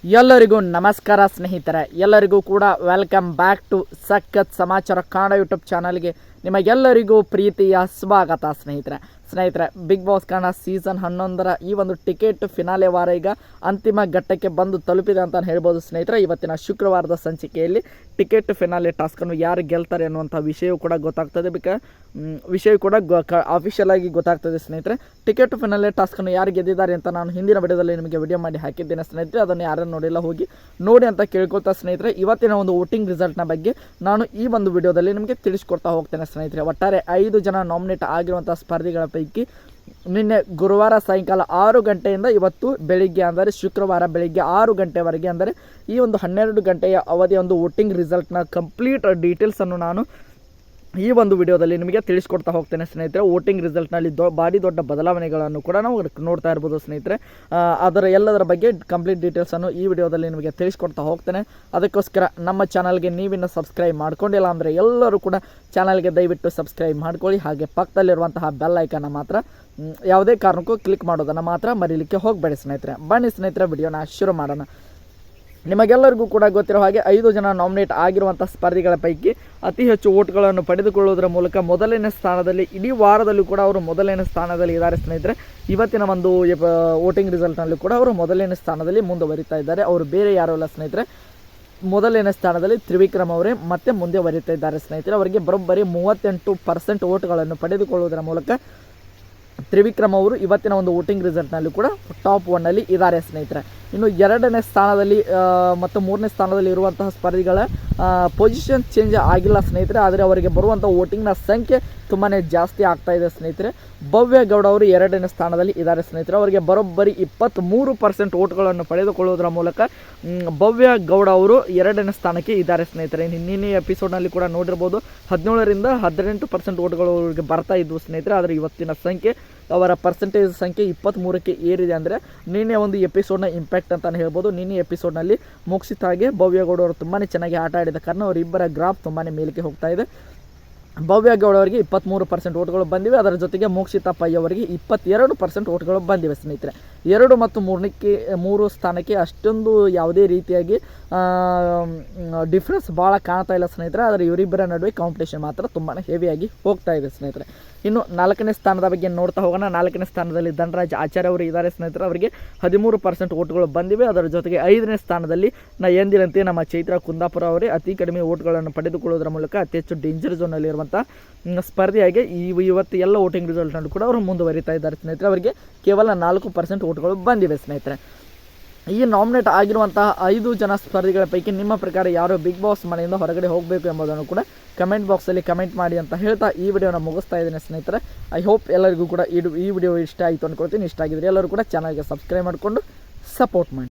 ಎಲ್ಲರಿಗೂ ನಮಸ್ಕಾರ ಸ್ನೇಹಿತರೆ, ಎಲ್ಲರಿಗೂ ಕೂಡ ವೆಲ್ಕಮ್ ಬ್ಯಾಕ್ ಟು ಸಖತ್ ಸಮಾಚಾರ ಕನ್ನಡ ಯೂಟ್ಯೂಬ್ ಚಾನಲ್ಗೆ ನಿಮಗೆಲ್ಲರಿಗೂ ಪ್ರೀತಿಯ ಸ್ವಾಗತ ಸ್ನೇಹಿತರೆ ಬಿಗ್ ಬಾಸ್ ಕನ್ನಡ ಸೀಸನ್ 11ರ ಈ ಒಂದು ಟಿಕೆಟ್ ಫಿನಾಲೆ ವಾರ ಈಗ ಅಂತಿಮ ಘಟ್ಟಕ್ಕೆ ಬಂದು ತಲುಪಿದೆ ಅಂತ ಹೇಳ್ಬೋದು ಸ್ನೇಹಿತರೆ. ಇವತ್ತಿನ ಶುಕ್ರವಾರದ ಸಂಚಿಕೆಯಲ್ಲಿ ಟಿಕೆಟ್ ಫಿನಾಲೆ ಟಾಸ್ಕನ್ನು ಯಾರು ಗೆಲ್ತಾರೆ ಅನ್ನುವಂಥ ವಿಷಯವು ಕೂಡ ಗೊತ್ತಾಗ್ತದೆ. ವಿಷಯ ಕೂಡ ಅಫಿಷಿಯಲ್ ಆಗಿ ಗೊತ್ತಾಗ್ತದೆ ಸ್ನೇಹಿತರೆ. ಟಿಕೆಟ್ ಫಿನಾಲೆ ಟಾಸ್ಕನ್ನು ಯಾರು ಗೆದ್ದಿದ್ದಾರೆ ಅಂತ ನಾನು ಹಿಂದಿನ ವಿಡಿಯೋದಲ್ಲಿ ನಿಮಗೆ ವಿಡಿಯೋ ಮಾಡಿ ಹಾಕಿದ್ದೇನೆ ಸ್ನೇಹಿತರೆ. ಅದನ್ನು ಯಾರನ್ನು ನೋಡಿಲ್ಲ ಹೋಗಿ ನೋಡಿ ಅಂತ ಕೇಳ್ಕೊಳ್ತಾ ಸ್ನೇಹಿತರೆ. ಇವತ್ತಿನ ಒಂದು ವೋಟಿಂಗ್ ರಿಸಲ್ಟ್ನ ಬಗ್ಗೆ ನಾನು ಈ ಒಂದು ವಿಡಿಯೋದಲ್ಲಿ ನಿಮಗೆ ತಿಳಿಸ್ಕೊಡ್ತಾ ಹೋಗ್ತೇನೆ ಸ್ನೇಹಿತರೆ. ಒಟ್ಟಾರೆ 5 ಜನ ನಾಮಿನೇಟ್ ಆಗಿರುವಂಥ ಸ್ಪರ್ಧಿಗಳ ಪೈಕಿ ನಿನ್ನೆ ಗುರುವಾರ ಸಾಯಂಕಾಲ 6 ಗಂಟೆಯಿಂದ ಇವತ್ತು ಬೆಳಿಗ್ಗೆ ಅಂದರೆ ಶುಕ್ರವಾರ ಬೆಳಿಗ್ಗೆ 6 ಗಂಟೆವರೆಗೆ ಅಂದರೆ ಈ ಒಂದು 12 ಗಂಟೆಯ ಅವಧಿಯ ಒಂದು ವೋಟಿಂಗ್ ರಿಸಲ್ಟ್ನ ಕಂಪ್ಲೀಟ್ ಡೀಟೇಲ್ಸನ್ನು ನಾನು ಈ ಒಂದು ವಿಡಿಯೋದಲ್ಲಿ ನಿಮಗೆ ತಿಳಿಸ್ಕೊಡ್ತಾ ಹೋಗ್ತೇನೆ ಸ್ನೇಹಿತರೆ. ವೋಟಿಂಗ್ ರಿಸಲ್ಟ್ನಲ್ಲಿ ಭಾರಿ ದೊಡ್ಡ ಬದಲಾವಣೆಗಳನ್ನು ಕೂಡ ನಾವು ನೋಡ್ತಾ ಇರ್ಬೋದು ಸ್ನೇಹಿತರೆ. ಅದರ ಎಲ್ಲದರ ಬಗ್ಗೆ ಕಂಪ್ಲೀಟ್ ಡೀಟೇಲ್ಸನ್ನು ಈ ವಿಡಿಯೋದಲ್ಲಿ ನಿಮಗೆ ತಿಳಿಸ್ಕೊಡ್ತಾ ಹೋಗ್ತೇನೆ. ಅದಕ್ಕೋಸ್ಕರ ನಮ್ಮ ಚಾನಲ್ಗೆ ನೀವಿನ್ನು ಸಬ್ಸ್ಕ್ರೈಬ್ ಮಾಡ್ಕೊಂಡಿಲ್ಲ ಅಂದರೆ ಎಲ್ಲರೂ ಕೂಡ ಚಾನಲ್ಗೆ ದಯವಿಟ್ಟು ಸಬ್ಸ್ಕ್ರೈಬ್ ಮಾಡ್ಕೊಳ್ಳಿ. ಹಾಗೆ ಪಕ್ಕದಲ್ಲಿರುವಂತಹ ಬೆಲ್ ಐಕನ್ನ ಮಾತ್ರ ಯಾವುದೇ ಕಾರಣಕ್ಕೂ ಕ್ಲಿಕ್ ಮಾಡೋದನ್ನು ಮಾತ್ರ ಮರೀಲಿಕ್ಕೆ ಹೋಗಬೇಡಿ ಸ್ನೇಹಿತರೆ. ಬನ್ನಿ ಸ್ನೇಹಿತರೆ, ವಿಡಿಯೋನ ಶುರು ಮಾಡೋಣ. ನಿಮಗೆಲ್ಲರಿಗೂ ಕೂಡ ಗೊತ್ತಿರೋ ಹಾಗೆ 5 ಜನ ನಾಮಿನೇಟ್ ಆಗಿರುವಂಥ ಸ್ಪರ್ಧಿಗಳ ಪೈಕಿ ಅತಿ ಹೆಚ್ಚು ವೋಟ್ಗಳನ್ನು ಪಡೆದುಕೊಳ್ಳುವುದರ ಮೂಲಕ ಮೊದಲನೇ ಸ್ಥಾನದಲ್ಲಿ ಇಡೀ ವಾರದಲ್ಲೂ ಕೂಡ ಅವರು ಮೊದಲನೇ ಸ್ಥಾನದಲ್ಲಿ ಇದ್ದಾರೆ ಸ್ನೇಹಿತರೆ. ಇವತ್ತಿನ ಒಂದು ವೋಟಿಂಗ್ ರಿಸಲ್ಟ್ನಲ್ಲಿ ಕೂಡ ಅವರು ಮೊದಲನೇ ಸ್ಥಾನದಲ್ಲಿ ಮುಂದುವರಿತಾ ಇದ್ದಾರೆ. ಅವರು ಬೇರೆ ಯಾರೂ ಇಲ್ಲ ಸ್ನೇಹಿತರೆ. ಮೊದಲನೇ ಸ್ಥಾನದಲ್ಲಿ ತ್ರಿವಿಕ್ರಮ್ ಅವರೇ ಮತ್ತೆ ಮುಂದೆ ಬರೀತಾ ಇದ್ದಾರೆ ಸ್ನೇಹಿತರೆ. ಅವರಿಗೆ ಬರೋಬ್ಬರಿ 38% ವೋಟ್ಗಳನ್ನು ಪಡೆದುಕೊಳ್ಳುವುದರ ಮೂಲಕ ತ್ರಿವಿಕ್ರಮ್ ಅವರು ಇವತ್ತಿನ ಒಂದು ವೋಟಿಂಗ್ ರಿಸಲ್ಟ್ನಲ್ಲಿ ಕೂಡ ಟಾಪ್ 1ನಲ್ಲಿ ಇದ್ದಾರೆ ಸ್ನೇಹಿತರೆ. ಇನ್ನು 2ನೇ ಸ್ಥಾನದಲ್ಲಿ ಮತ್ತು 3ನೇ ಸ್ಥಾನದಲ್ಲಿ ಇರುವಂತಹ ಸ್ಪರ್ಧಿಗಳ ಪೊಸಿಷನ್ ಚೇಂಜ್ ಆಗಿಲ್ಲ ಸ್ನೇಹಿತರೆ. ಆದರೆ ಅವರಿಗೆ ಬರುವಂಥ ವೋಟಿಂಗ್ನ ಸಂಖ್ಯೆ ತುಂಬಾ ಜಾಸ್ತಿ ಆಗ್ತಾ ಇದೆ ಸ್ನೇಹಿತರೆ. ಭವ್ಯ ಗೌಡ ಅವರು 2ನೇ ಸ್ಥಾನದಲ್ಲಿ ಇದ್ದಾರೆ ಸ್ನೇಹಿತರೆ. ಅವರಿಗೆ ಬರೋಬ್ಬರಿ 23% ವೋಟ್ಗಳನ್ನು ಪಡೆದುಕೊಳ್ಳುವುದರ ಮೂಲಕ ಭವ್ಯ ಗೌಡ ಅವರು 2ನೇ ಸ್ಥಾನಕ್ಕೆ ಇದ್ದಾರೆ ಸ್ನೇಹಿತರೆ. ನಿನ್ನೆ ಎಪಿಸೋಡ್ನಲ್ಲಿ ಕೂಡ ನೋಡಿರ್ಬೋದು 17ರಿಂದ 18% ವೋಟ್ಗಳು ಅವರಿಗೆ ಬರ್ತಾ ಇದ್ವು ಸ್ನೇಹಿತರೆ. ಆದರೆ ಇವತ್ತಿನ ಸಂಖ್ಯೆ ಅವರ ಪರ್ಸೆಂಟೇಜ್ ಸಂಖ್ಯೆ 23ಕ್ಕೆ ಏರಿದೆ. ಅಂದರೆ ನಿನ್ನೆ ಒಂದು ಎಪಿಸೋಡ್ನ ಇಂಪ್ಯಾಕ್ಟ್ ಅಂತಲೇ ಹೇಳ್ಬೋದು. ನಿನ್ನೆ ಎಪಿಸೋಡ್ನಲ್ಲಿ ಮೋಕ್ಷಿತಾಗೆ ಭವ್ಯಗೌಡ ಅವರು ತುಂಬಾ ಚೆನ್ನಾಗಿ ಆಟ ಆಡಿದ ಕಾರಣ ಅವರಿಬ್ಬರ ಗ್ರಾಫ್ ತುಂಬಾ ಮೇಲಕ್ಕೆ ಹೋಗ್ತಾ ಇದೆ. ಭವ್ಯ ಗೌಡ ಅವರಿಗೆ 23% ವೋಟ್ಗಳು ಬಂದಿವೆ. ಅದರ ಜೊತೆಗೆ ಮೋಕ್ಷಿತಾ ಪೈ ಅವರಿಗೆ 22% ವೋಟ್ಗಳು ಬಂದಿವೆ ಸ್ನೇಹಿತರೆ. 2 ಮತ್ತು 3 ಸ್ಥಾನಕ್ಕೆ ಅಷ್ಟೊಂದು ಯಾವುದೇ ರೀತಿಯಾಗಿ ಡಿಫ್ರೆನ್ಸ್ ಭಾಳ ಕಾಣ್ತಾ ಇಲ್ಲ ಸ್ನೇಹಿತರೆ. ಆದರೆ ಇವರಿಬ್ಬರ ನಡುವೆ ಕಾಂಪಿಟೇಷನ್ ಮಾತ್ರ ತುಂಬಾ ಹೆವಿಯಾಗಿ ಹೋಗ್ತಾ ಇದೆ ಸ್ನೇಹಿತರೆ. ಇನ್ನು 4ನೇ ಸ್ಥಾನದ ಬಗ್ಗೆ ನೋಡ್ತಾ ಹೋಗೋಣ. 4ನೇ ಸ್ಥಾನದಲ್ಲಿ ಧನರಾಜ್ ಆಚಾರ್ಯ ಅವರು ಇದ್ದಾರೆ ಸ್ನೇಹಿತರೆ. ಅವರಿಗೆ 13% ವೋಟ್ಗಳು ಬಂದಿವೆ. ಅದರ ಜೊತೆಗೆ 5ನೇ ಸ್ಥಾನದಲ್ಲಿ ಎಂದಿನಂತೆ ನಮ್ಮ ಚೈತ್ರ ಕುಂದಾಪುರ ಅವರೇ ಅತಿ ಕಡಿಮೆ ವೋಟ್ಗಳನ್ನು ಪಡೆದುಕೊಳ್ಳುವುದರ ಮೂಲಕ ಅತಿ ಹೆಚ್ಚು ಡೇಂಜರ್ ಝೋನಲ್ಲಿರುವಂಥ ಸ್ಪರ್ಧಿಯಾಗಿ ಇವತ್ತು ಎಲ್ಲ ವೋಟಿಂಗ್ ರಿಸಲ್ಟ್ನಲ್ಲಿ ಕೂಡ ಅವರು ಮುಂದುವರಿತಾ ಇದ್ದಾರೆ ಸ್ನೇಹಿತರೆ. ಅವರಿಗೆ ಕೇವಲ 4% ವೋಟ್ಗಳು ಬಂದಿವೆ ಸ್ನೇಹಿತರೆ. ಈ ನಾಮಿನೇಟ್ ಆಗಿರುವಂತಹ 5 ಜನ ಸ್ಪರ್ಧಿಗಳ ಪೈಕಿ ನಿಮ್ಮ ಪ್ರಕಾರ ಯಾರು ಬಿಗ್ ಬಾಸ್ ಮನೆಯಿಂದ ಹೊರಗಡೆ ಹೋಗಬೇಕು ಎಂಬುದನ್ನು ಕೂಡ ಕಮೆಂಟ್ ಬಾಕ್ಸಲ್ಲಿ ಕಮೆಂಟ್ ಮಾಡಿ ಅಂತ ಹೇಳ್ತಾ ಈ ವಿಡಿಯೋನ ಮುಗಿಸ್ತಾ ಇದ್ದೀನಿ ಸ್ನೇಹಿತರೆ. ಐ ಹೋಪ್ ಎಲ್ಲರಿಗೂ ಕೂಡ ಈ ವಿಡಿಯೋ ಇಷ್ಟ ಆಯಿತು ಅಂದ್ಕೊಳ್ತೀನಿ. ಇಷ್ಟ ಆಗಿದ್ರೆ ಎಲ್ಲರೂ ಕೂಡ ಚಾನಲ್ಗೆ ಸಬ್ಸ್ಕ್ರೈಬ್ ಮಾಡಿಕೊಂಡು ಸಪೋರ್ಟ್ ಮಾಡಿ.